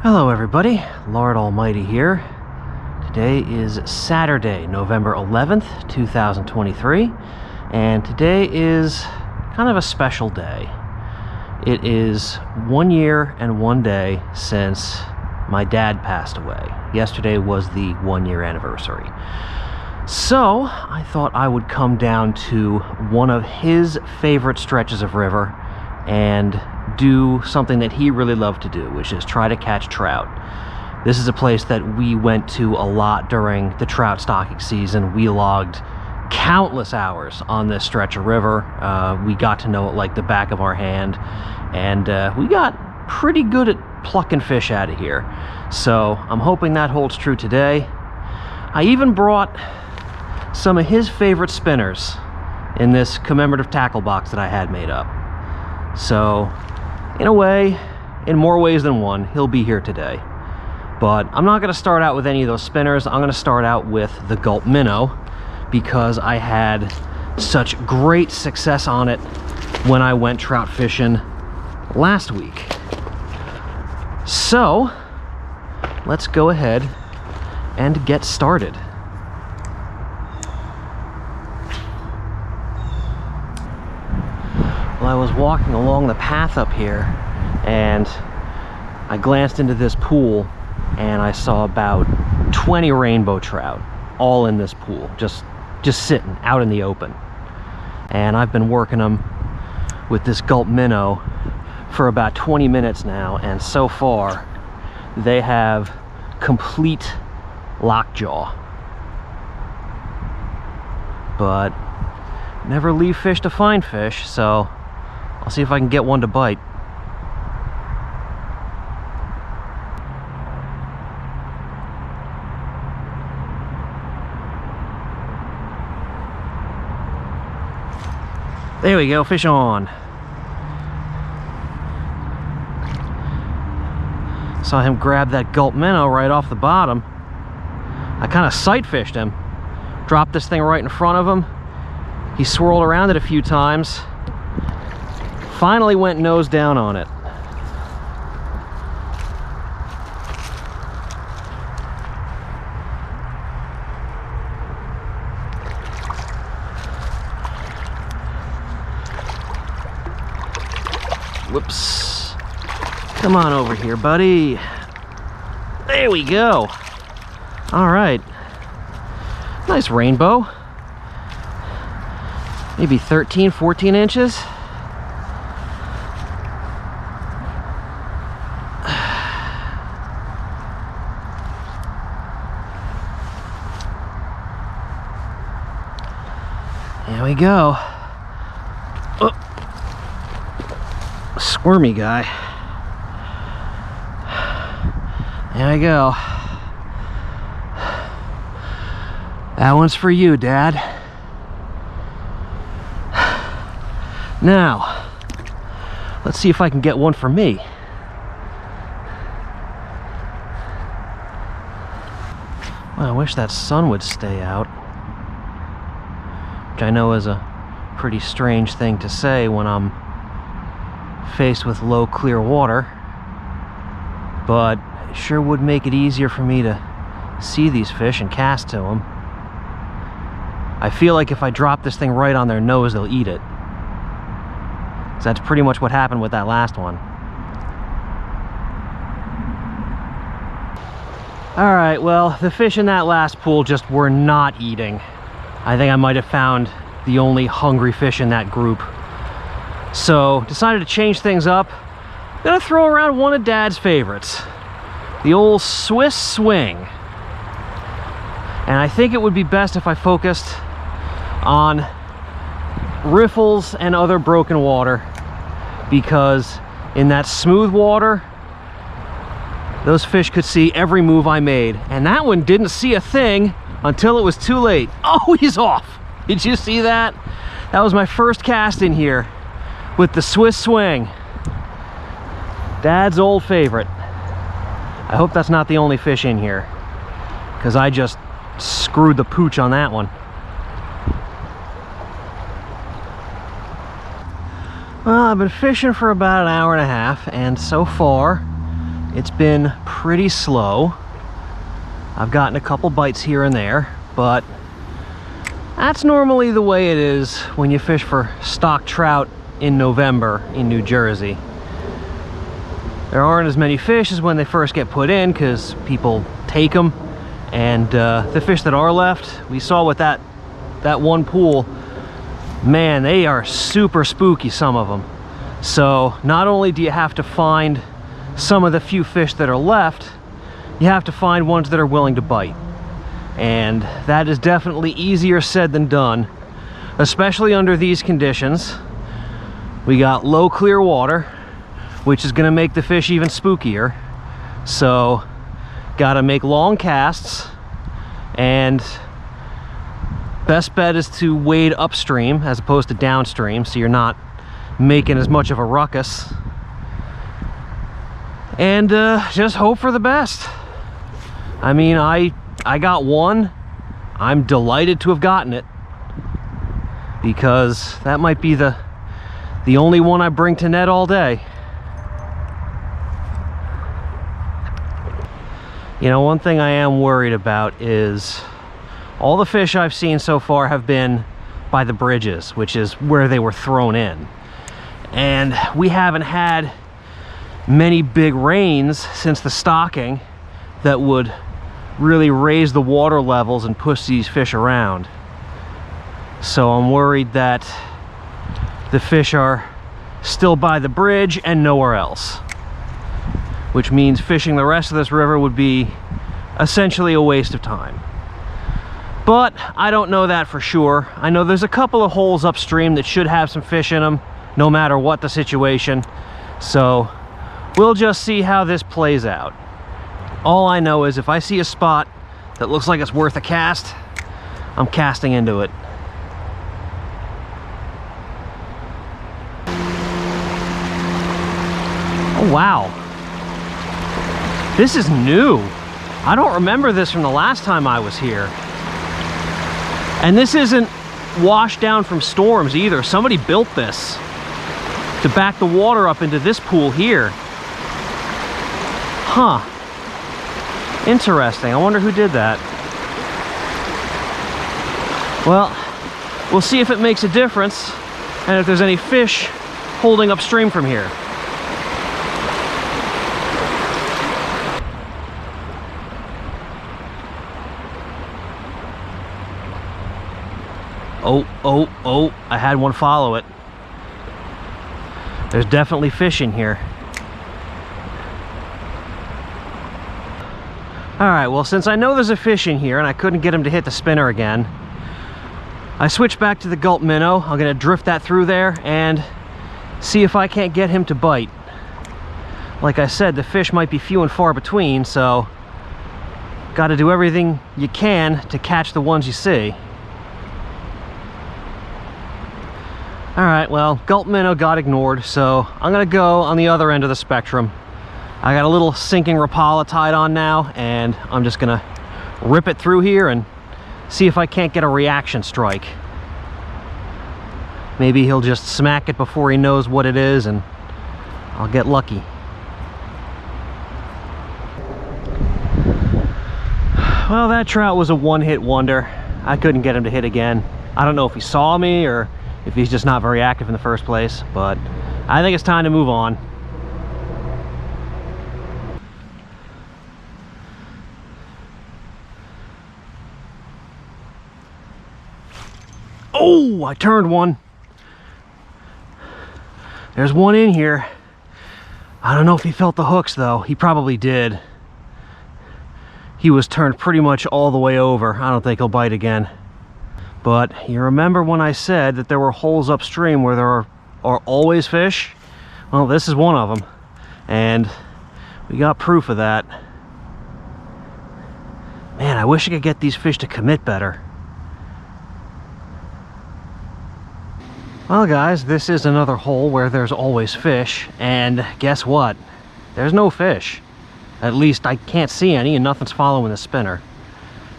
Hello everybody, Lord Almighty here. Today is Saturday, November 11th, 2023, and today is kind of a special day. It is 1 year and 1 day since my dad passed away. Yesterday was the 1 year anniversary. So I thought I would come down to one of his favorite stretches of river and do something that he really loved to do, which is try to catch trout. This is a place that we went to a lot during the trout stocking season. We logged countless hours on this stretch of river. We got to know it like the back of our hand, and we got pretty good at plucking fish out of here. So I'm hoping that holds true today. I even brought some of his favorite spinners in this commemorative tackle box that I had made up. So in a way, in more ways than one, he'll be here today. But I'm not going to start out with any of those spinners. I'm going to start out with the Gulp Minnow because I had such great success on it when I went trout fishing last week. So let's go ahead and get started. Well, I was walking along the path up here and I glanced into this pool and I saw about 20 rainbow trout all in this pool, just sitting out in the open. And I've been working them with this Gulp Minnow for about 20 minutes now, and so far they have complete lockjaw. But never leave fish to find fish, so I'll see if I can get one to bite. There we go, fish on. Saw him grab that Gulp Minnow right off the bottom. I kind of sight fished him. Dropped this thing right in front of him. He swirled around it a few times. Finally went nose down on it. Whoops. Come on over here, buddy. There we go. All right. Nice rainbow. Maybe 13, 14 inches. There we go. Oh. Squirmy guy. There we go. That one's for you, Dad. Now, let's see if I can get one for me. Well, I wish that sun would stay out. Which I know is a pretty strange thing to say when I'm faced with low, clear water. But it sure would make it easier for me to see these fish and cast to them. I feel like if I drop this thing right on their nose, they'll eat it. So that's pretty much what happened with that last one. Alright, well, the fish in that last pool just were not eating. I think I might have found the only hungry fish in that group. So, decided to change things up. Gonna throw around one of Dad's favorites. The old Swiss swing. And I think it would be best if I focused on riffles and other broken water, because in that smooth water, those fish could see every move I made. And that one didn't see a thing until it was too late. Oh, he's off. Did you see that? That was my first cast in here with the Swiss swing. Dad's old favorite. I hope that's not the only fish in here, because I just screwed the pooch on that one. Well, I've been fishing for about an hour and a half, and so far it's been pretty slow. I've gotten a couple bites here and there, but that's normally the way it is when you fish for stock trout in November in New Jersey. There aren't as many fish as when they first get put in because people take them, and the fish that are left, we saw with that one pool, man, they are super spooky, some of them. So not only do you have to find some of the few fish that are left, you have to find ones that are willing to bite. And that is definitely easier said than done, especially under these conditions. We got low clear water, which is going to make the fish even spookier. So got to make long casts, and best bet is to wade upstream as opposed to downstream, so you're not making as much of a ruckus. And just hope for the best. I mean, I got one. I'm delighted to have gotten it, because that might be the only one I bring to net all day. You know, one thing I am worried about is all the fish I've seen so far have been by the bridges, which is where they were thrown in. And we haven't had many big rains since the stocking that would really raise the water levels and push these fish around. So I'm worried that the fish are still by the bridge and nowhere else, which means fishing the rest of this river would be essentially a waste of time. But I don't know that for sure. I know there's a couple of holes upstream that should have some fish in them, no matter what the situation. So we'll just see how this plays out. All I know is if I see a spot that looks like it's worth a cast, I'm casting into it. Oh, wow. This is new. I don't remember this from the last time I was here. And this isn't washed down from storms either. Somebody built this to back the water up into this pool here. Huh. Interesting. I wonder who did that. Well, we'll see if it makes a difference and if there's any fish holding upstream from here. Oh, I had one follow it. There's definitely fish in here. Alright, well, since I know there's a fish in here and I couldn't get him to hit the spinner again, I switched back to the gulp minnow. I'm going to drift that through there and see if I can't get him to bite. Like I said, the fish might be few and far between, so got to do everything you can to catch the ones you see. Alright, well, gulp minnow got ignored, so I'm going to go on the other end of the spectrum. I got a little sinking Rapala tied on now, and I'm just going to rip it through here and see if I can't get a reaction strike. Maybe he'll just smack it before he knows what it is, and I'll get lucky. Well, that trout was a one-hit wonder. I couldn't get him to hit again. I don't know if he saw me or if he's just not very active in the first place, but I think it's time to move on. Oh, I turned one. There's one in here. I don't know if he felt the hooks though. He probably did. He was turned pretty much all the way over. I don't think he'll bite again. But you remember when I said that there were holes upstream where there are always fish? Well, this is one of them. And we got proof of that. Man, I wish I could get these fish to commit better. Well, guys, this is another hole where there's always fish. And guess what? There's no fish. At least I can't see any, and nothing's following the spinner.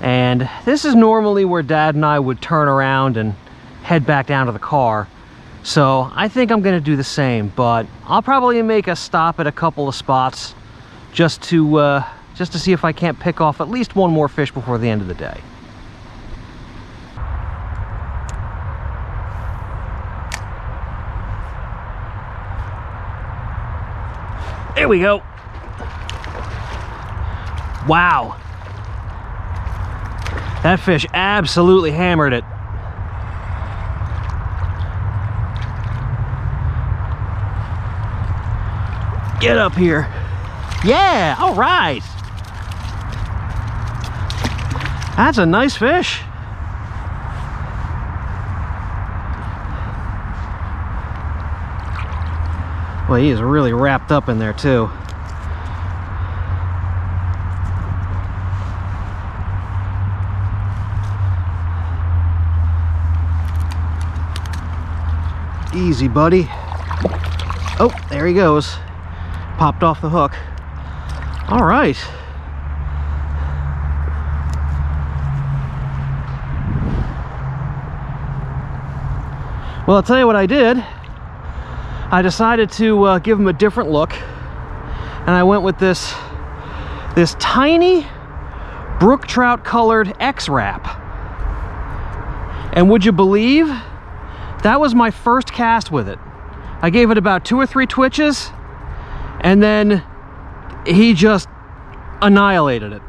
And this is normally where Dad and I would turn around and head back down to the car. So I think I'm going to do the same, but I'll probably make a stop at a couple of spots just to see if I can't pick off at least one more fish before the end of the day. There we go. Wow. That fish absolutely hammered it. Get up here. Yeah, all right. That's a nice fish. Well, he is really wrapped up in there too. Easy, buddy. Oh, there he goes. Popped off the hook. All right. Well, I'll tell you what I did. I decided to give him a different look, and I went with this tiny brook trout colored X-Wrap. And would you believe, that was my first cast with it. I gave it about 2 or 3 twitches, and then he just annihilated it.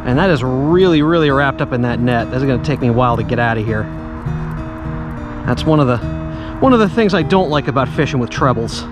And that is really, really wrapped up in that net. This is gonna take me a while to get out of here. That's one of the things I don't like about fishing with trebles.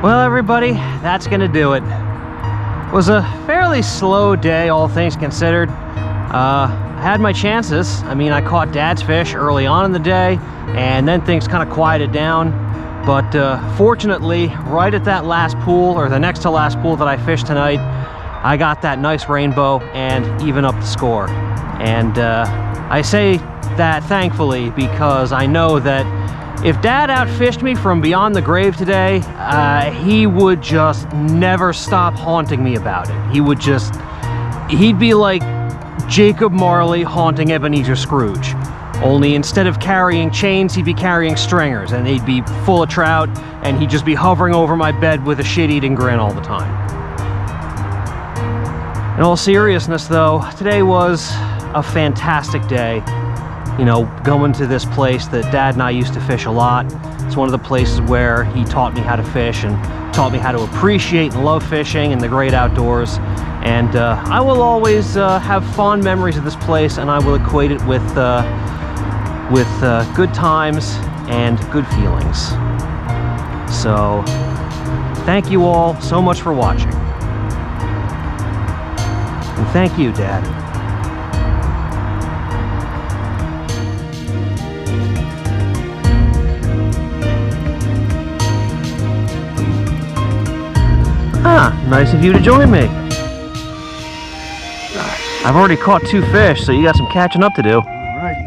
Well, everybody, that's gonna do it. It was a fairly slow day, all things considered. I had my chances. I mean, I caught Dad's fish early on in the day, and then things kind of quieted down. But fortunately, right at that last pool, or the next to last pool that I fished tonight, I got that nice rainbow and even up the score. And I say that thankfully because I know that if Dad outfished me from beyond the grave today, he would just never stop haunting me about it. He'd be like Jacob Marley haunting Ebenezer Scrooge. Only instead of carrying chains, he'd be carrying stringers, and they'd be full of trout, and he'd just be hovering over my bed with a shit-eating grin all the time. In all seriousness though, today was a fantastic day. You know, going to this place that Dad and I used to fish a lot. It's one of the places where he taught me how to fish and taught me how to appreciate and love fishing and the great outdoors. And I will always have fond memories of this place, and I will equate it with good times and good feelings. So, thank you all so much for watching. And thank you, Dad. Ah, nice of you to join me. I've already caught 2 fish, so you got some catching up to do. Alrighty.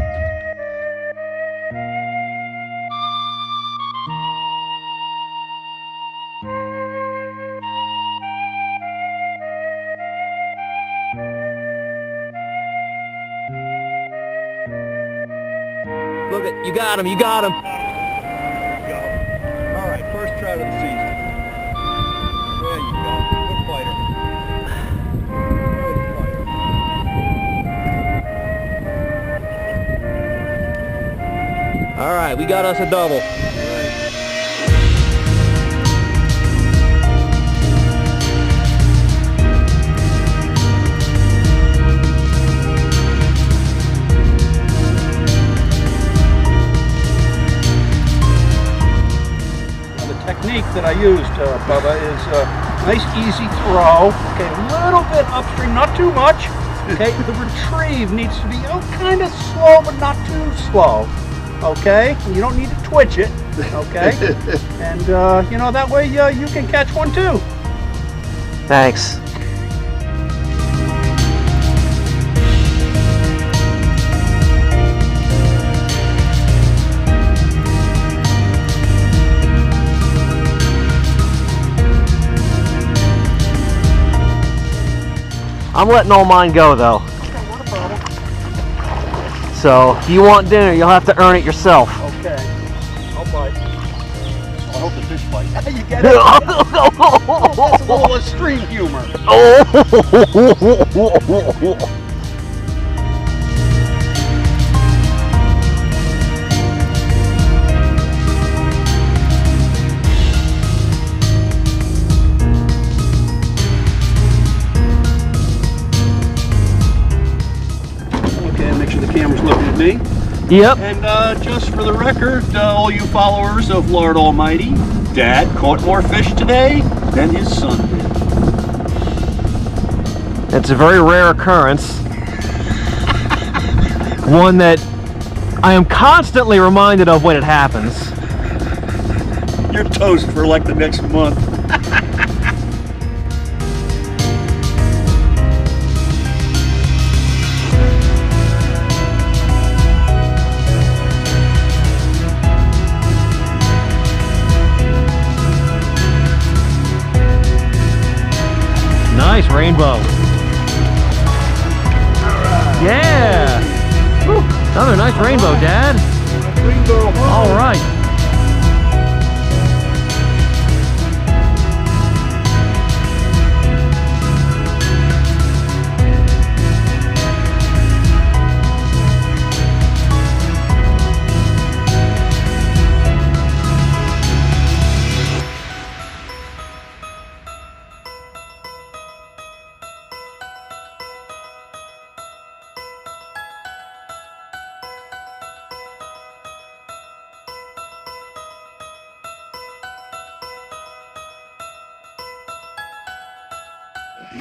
Look at, you got him, you got him. There you go. Alright, first trout of the season. There you go. Good fighter. Good fighter. All right, we got us a double. All right. technique that I used, Bubba, is nice easy throw. Okay, a little bit upstream, not too much. Okay, the retrieve needs to be kind of slow, but not too slow. Okay, you don't need to twitch it. Okay, and you know, that way you can catch one too. Thanks. I'm letting all mine go though. Okay, not a problem. So if you want dinner, you'll have to earn it yourself. Okay, I'll bite. I hope the fish bite. You get it? That's a little extreme humor. Okay, make sure the camera's looking at me. Yep. And just for the record, all you followers of Lord Almighty, Dad caught more fish today than his son did. It's a very rare occurrence. One that I am constantly reminded of when it happens. You're toast for like the next month. Nice rainbow. Yeah. Whew. Another nice rainbow, Dad. Rainbow. All right.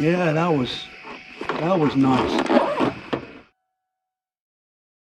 Yeah, that was nuts.